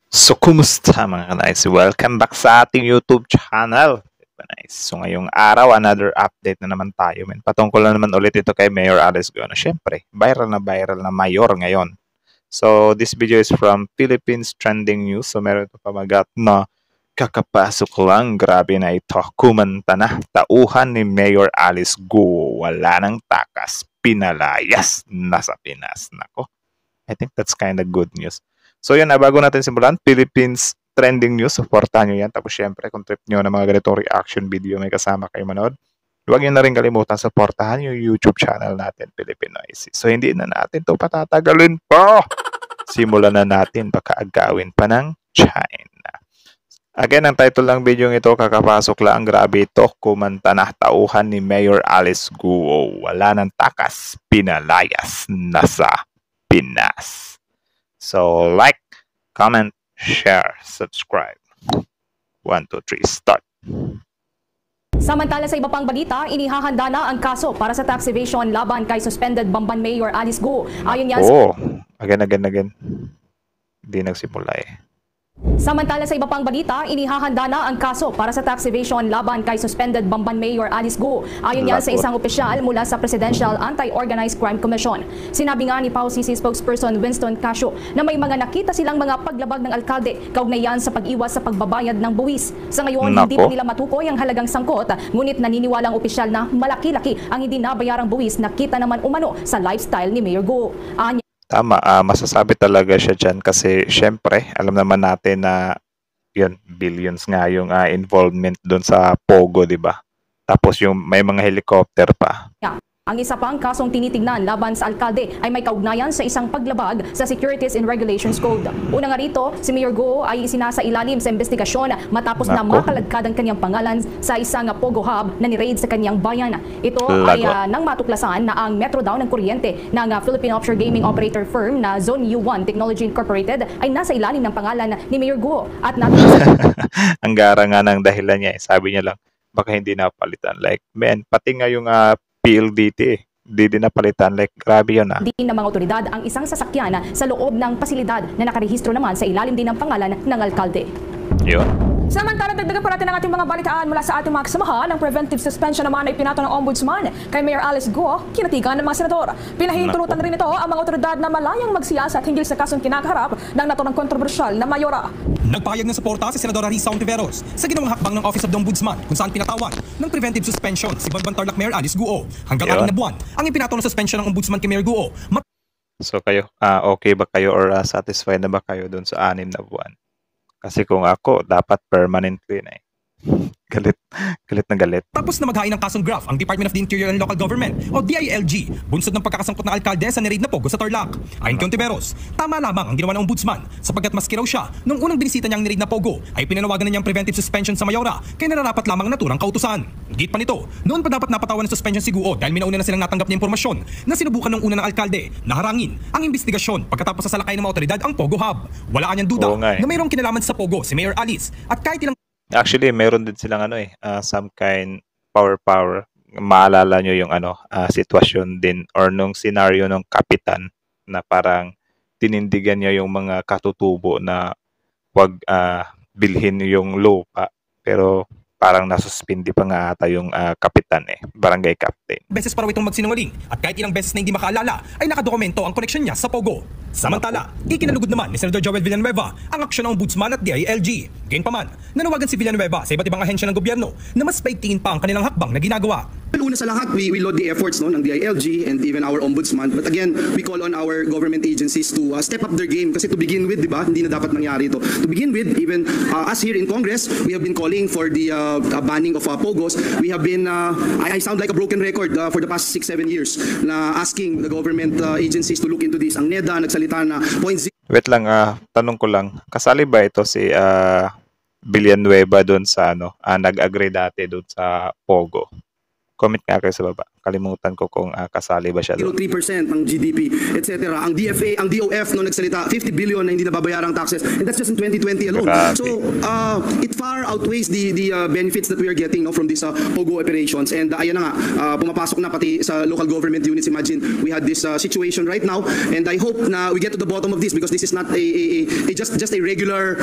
So, kumusta mga ka-nice? Welcome back sa ating YouTube channel. Nice. So, ngayong araw, another update na naman tayo. Patungkol na naman ulit ito kay Mayor Alice Go. Siyempre, viral na mayor ngayon. So, this video is from Philippines Trending News. So, meron ito pamagat na kakapasok lang. Grabe na ito. Kumanta na. Tauhan ni Mayor Alice Go. Wala nang takas. Pinalayas. Nasa Pinas. Nako. I think that's kind of good news. So yun na, bago natin simulan, Philippines Trending News, supportahan nyo yan. Tapos syempre, kung trip nyo na mga ganitong reaction video, may kasama kayo manood. Huwag nyo na rin kalimutan, supportahan yung YouTube channel natin, Filipinoises. So hindi na natin to patatagalin pa. Simulan na natin, baka agawin pa ng China. Again, ang title ng video ito, kakapasok lang, grabe ito, kumanta na tauhan ni Mayor Alice Go. Wala nang takas, pinalayas, nasa Pinas. So, like, comment, share, subscribe. 1, 2, 3, start. Samantala sa iba pang balita, inihahanda na ang kaso para sa tax evasion laban kay suspended Bamban Mayor Alice Go. Ayon yan Again. Hindi nagsimula eh. Samantala sa iba pang balita, inihahanda na ang kaso para sa tax evasion laban kay suspended Bamban Mayor Alice Go. Ayon yan sa isang opisyal mula sa Presidential Anti-Organized Crime Commission. Sinabi nga ni PAO-CC spokesperson Winston Casio na may mga nakita silang mga paglabag ng alkalde kaugnay yan sa pag-iwas sa pagbabayad ng buwis. Sa ngayon, hindi pa nila matukoy ang halagang sangkot, ngunit naniniwalang opisyal na malaki-laki ang hindi nabayarang buwis na kita naman umano sa lifestyle ni Mayor Go. Tama, masasabi talaga siya dyan kasi syempre, alam naman natin na yun, billions nga yung involvement doon sa Pogo, di ba? Tapos yung may mga helicopter pa. Ang isa pang kasong tinitingnan laban sa alkalde ay may kaugnayan sa isang paglabag sa Securities and Regulations Code. Una nga rito, si Mayor Go ay isinasailalim sa investigasyon matapos na makalagkad ang kanyang pangalan sa isang Pogo Hub na ni-raid sa kanyang bayan. Ito ay nang matuklasan na ang metro daw ng kuryente ng Philippine Offshore Gaming Operator Firm na Zone U1 Technology Incorporated ay nasa ilalim ng pangalan ni Mayor Go at ang gara nga ng dahilan niya, sabi niya lang, baka hindi napalitan. Like, man, pati nga yung PLDT, di din napalitan. Like, grabe yun Din ng mga otoridad ang isang sasakyan sa loob ng pasilidad na nakarehistro naman sa ilalim din ng pangalan ng alkalde. Yun. Samantala, dagdagan pa natin ang ating mga balitaan mula sa ating mga kasamahan. Ang preventive suspension naman ay pinato ng Ombudsman kay Mayor Alice Go, kinatigan ng mga senador. Pinahintulutan rin ito ang mga otoridad na malayang magsiyasat hinggil sa kasong kinakaharap ng naturang kontrobersyal na mayora. Nagpahayag ng suporta si Senadora Risa Ontiveros sa ginawang hakbang ng Office of the Ombudsman kung saan pinatawan ng preventive suspension si Bamban Tarlac Mayor Alice Go. Hanggang 6 na buwan ang ipinato ng suspension ng Ombudsman kay Mayor Go. So kayo, okay ba kayo or satisfied na ba kayo doon sa 6 na buwan? Kasi kung ako, dapat permanently na eh. Galit na galit. Tapos na maghain ng kasong graft ang Department of the Interior and Local Government o DILG, bunsod ng pagkakasangkot ng alkalde sa ni-raid na Pogo sa Tarlac. Ayon kay Ontiveros, tama lamang ang ginawa ng Ombudsman sapagkat maski raw siya nung unang binisita niyang ni-raid na Pogo ay pinanawagan na niyang preventive suspension sa mayora kaya nararapat lamang ang naturang kautusan. Higit pa nito, noon pa dapat napatawan ng suspension si Guo dahil minauna na silang natanggap niya impormasyon na sinubukan ng una ng alkalde na harangin ang investigasyon pagkatapos sa salakay ng mga otoridad ang Pogo Hub. Wala kanyang duda na mayroong kinalaman sa Pogo si Mayor Alice at kahit ilang actually, meron din silang some kind power. Maalala nyo yung sitwasyon din or nung scenario ng kapitan na parang tinindigan niya yung mga katutubo na wag bilhin yung lupa. Pero parang nasuspindi pa nga ata yung kapitan barangay captain. Beses para itong magsinungaling at kahit ilang beses na hindi makaalala ay nakadokumento ang koneksyon niya sa Pogo. Samantala, ikinalugod naman ni Senator Joel Villanueva ang aksyon ng Ombudsman at DILG. Gayunpaman, nanawagan si Villanueva sa iba't ibang ahensya ng gobyerno na mas paigtingin pa ang kanilang hakbang na ginagawa. Una sa lahat, we laud the efforts ng DILG and even our ombudsman. But again, we call on our government agencies to step up their game kasi to begin with, di ba, hindi na dapat mangyari ito. To begin with, even us here in Congress, we have been calling for the banning of POGOs. We have been, I sound like a broken record for the past 6-7 years na asking the government agencies to look into this. Ang NEDA nagsalita na 0.0. Wait lang, tanong ko lang, kasali ba ito si Villanueva doon sa nag-agree dati doon sa Pogo? Comment nga kayo sa baba. Kalimutan ko kung kasali ba siya doon. 0.3% ng GDP, etc. Ang DFA, ang DOF nung nagsalita, 50 billion na hindi nababayarang taxes, and that's just in 2020 alone. Grabe. So, it far outweighs the benefits that we are getting from these POGO operations. And ayan na nga, pumapasok na pati sa local government units. Imagine, we had this situation right now, and I hope na we get to the bottom of this because this is not just a regular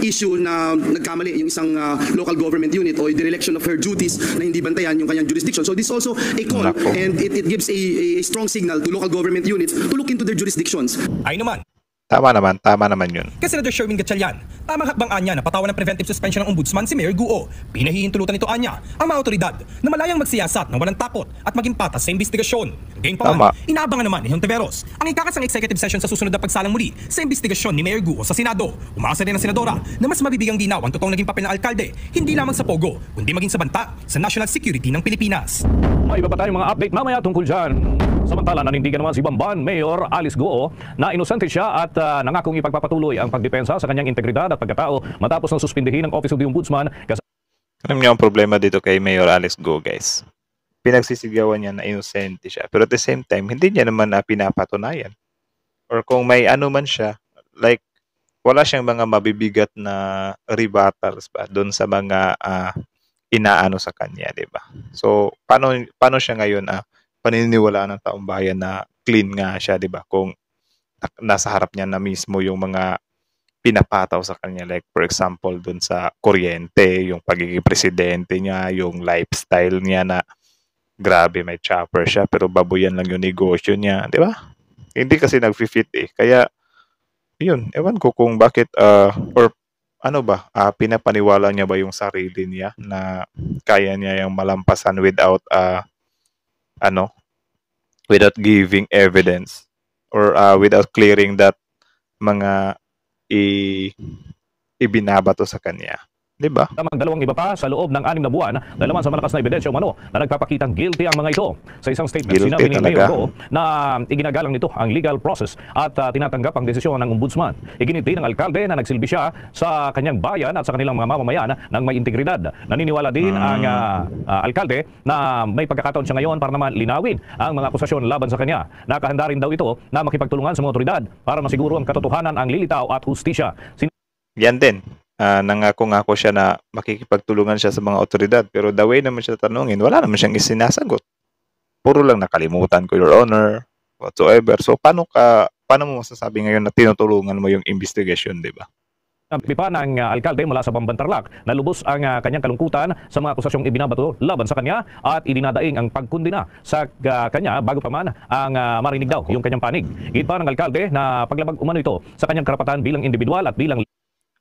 issue na nagkamali yung isang local government unit o the election of her duties na hindi bantayan yung kanyang jurisdiction. So this is also a call, and it gives a strong signal to local government units to look into their jurisdictions. Ay naman, Tama naman yun. kay Senator Sherwin Gatchalian, tamang hakbang anya na patawan ng preventive suspension ng ombudsman si Mayor Guo. Pinahihintulutan nito anya ang mga otoridad na malayang magsiyasat ng walang takot at maging patas sa investigasyon. Gayunpaman, inaabangan naman ni Hontiveros ang ikakasang executive session sa susunod na pagsalang muli sa investigasyon ni Mayor Guo sa Senado. Umaasa rin ang senadora na mas mabibigyang linaw ang totoong naging papel ng alkalde, hindi lamang sa POGO, kundi maging sa banta sa national security ng Pilipinas. May iba pa tayong mga update mamaya tungkol dyan. Samantala, nanindigan naman si Bamban Mayor Alice Guo na inosente siya at nangakong ipagpapatuloy ang pagdepensa sa kanyang integridad at pagkatao matapos ng suspindihin ng Office of the Ombudsman. Alam niyo ang problema dito kay Mayor Alice Guo, guys. Pinagsisigawan niya na inosente siya. Pero at the same time, hindi niya naman pinapatunayan. Or kung may ano man siya, like, wala siyang mga mabibigat na rebuttals ba doon sa mga inaano sa kanya, di ba? So, paano siya ngayon paniniwalaan ng taong bayan na clean nga siya, di ba? Kung nasa harap niya na mismo yung mga pinapataw sa kanya, like for example dun sa kuryente, yung pagiging presidente niya, yung lifestyle niya na grabe, may chopper siya pero babuyan lang yung negosyo niya, di ba? Hindi kasi nag-fit kaya yun, ewan ko kung bakit or ano ba, pinapaniwala niya ba yung sarili niya na kaya niya yung malampasan without without giving evidence or without clearing that mga ibinabato sa kanya. Diba? Tamang dalawang iba pa sa loob ng 6 na buwan na laman sa malakas na ebidensya umano na nagpapakitang guilty ang mga ito. Sa isang statement, Guilty sinabi ni talaga. Mayor Guo na iginagalang nito ang legal process at tinatanggap ang desisyon ng ombudsman. Iginiti ng alkalde na nagsilbi siya sa kanyang bayan at sa kanilang mga mamamayan ng may integridad. Naniniwala din ang alkalde na may pagkakataon siya ngayon para naman linawin ang mga akusasyon laban sa kanya. Nakahanda rin daw ito na makipagtulungan sa mga otoridad para masiguro ang katotohanan, ang lilitaw at hustisya. Yan din. Nangako siya na makikipagtulungan siya sa mga otoridad. Pero the way naman siya tanungin, wala naman siyang isinasagot. Puro lang nakalimutan ko, Your Honor, whatsoever. So, paano mo masasabi ngayon na tinutulungan mo yung investigation, di ba? Pipa ng alkalde mula sa Bamban Tarlac na lubos ang kanyang kalungkutan sa mga akusasyong ibinabato laban sa kanya at idinadaing ang pagkundina sa kanya bago pa man ang marinig daw yung kanyang panig. Higit pa ng alkalde na paglabag umano ito sa kanyang karapatan bilang individual at bilang...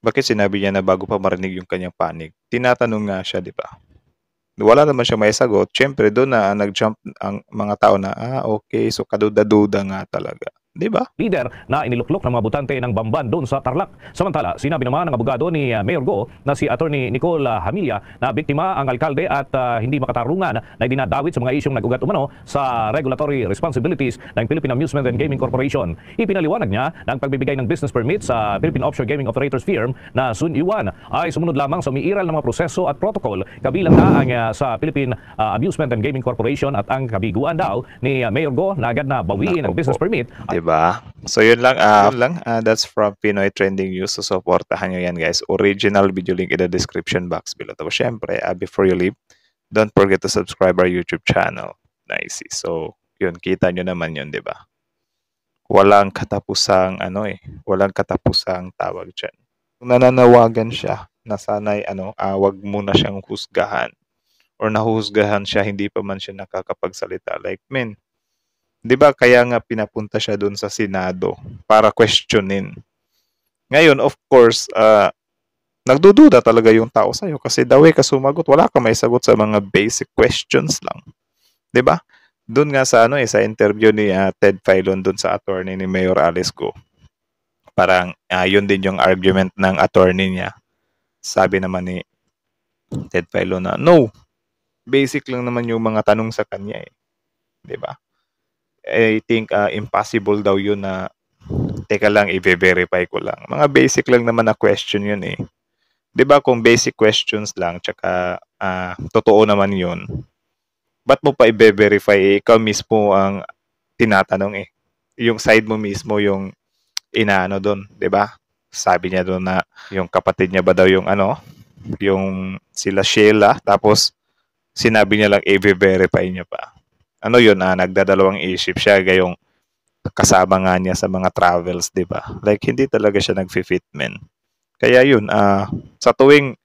Bakit sinabi niya na bago pa marinig yung kanyang panig? Tinatanong nga siya, di ba? Wala naman siya may sagot. Siyempre, doon na nag-jump ang mga tao na, okay, so kaduda-duda nga talaga. Di ba? Leader na iniluklok ng mga butante ng Bamban doon sa Tarlac. Samantala, sinabi naman ng abogado ni Mayor Guo na si Attorney Nicole Hamilla na biktima ang alkalde at hindi makatarungan na idinadawit sa mga isyong nag-ugat umano sa regulatory responsibilities ng Philippine Amusement and Gaming Corporation. Ipinaliwanag niya na ang pagbibigay ng business permit sa Philippine Offshore Gaming Operators Firm na Sun Yuan ay sumunod lamang sa umiiral ng mga proseso at protocol kabilang na ang sa Philippine Amusement and Gaming Corporation at ang kabiguan daw ni Mayor Guo na agad na bawiin ang business permit. Diba? So yun lang, that's from Pinoy Trending News. So supportahan nyo yan, guys. Original video link in the description box below. Tapos syempre, before you leave, don't forget to subscribe our YouTube channel. Nice. So yun, kita nyo naman yun, diba? Walang katapusang walang katapusang tawag dyan. Kung nananawagan siya na sana'y wag muna siyang husgahan or nahusgahan siya, hindi pa man siya nakakapagsalita. Like, di ba kaya nga pinapunta siya doon sa Senado para questionin. Ngayon, of course, nagdududa talaga yung tao sa'yo kasi the way ka sumagot, wala ka may sagot sa mga basic questions lang. Di ba? Doon nga sa sa interview ni Ted Filon doon sa attorney ni Mayor Alice Guo. Parang yun din yung argument ng attorney niya. Sabi naman ni Ted Filon na, no, basic lang naman yung mga tanong sa kanya Di ba? I think impossible daw yun na teka lang, i-verify ko lang. Mga basic lang naman na question yun 'Di ba kung basic questions lang tsaka totoo naman yun, ba't mo pa i-verify? Ikaw mismo ang tinatanong eh. Yung side mo mismo yung inaano doon, 'di ba? Sabi niya doon na yung kapatid niya ba daw yung yung sila Sheila, tapos sinabi niya lang i-verify niya pa. Ano yun, nagdadalawang isip siya, gayong kasama nga niya sa mga travels, di ba? Like, hindi talaga siya nag-fit, men. Kaya yun, sa tuwing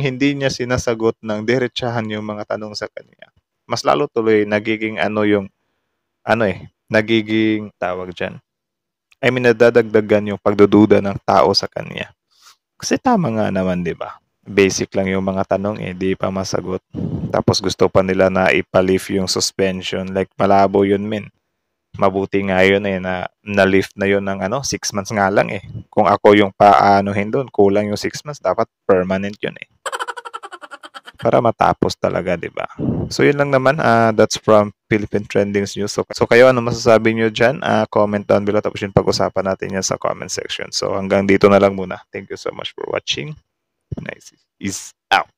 hindi niya sinasagot ng diretsahan yung mga tanong sa kanya, mas lalo tuloy nagiging nagiging tawag dyan. Nadadagdagan yung pagdududa ng tao sa kanya. Kasi tama nga naman, di ba? Basic lang yung mga tanong di pa masagot. Tapos gusto pa nila na ipalift yung suspension. Like, malabo yun, men. Mabuti nga yun na-lift na yun ng 6 months nga lang Kung ako yung paanohin doon, kulang yung 6 months, dapat permanent yun para matapos talaga, di ba? So, yun lang naman. That's from Philippine Trendings News. So, kayo, ano masasabi nyo dyan? Comment down below. Tapos yung pag-usapan natin yan sa comment section. So, hanggang dito na lang muna. Thank you so much for watching. Nice is out.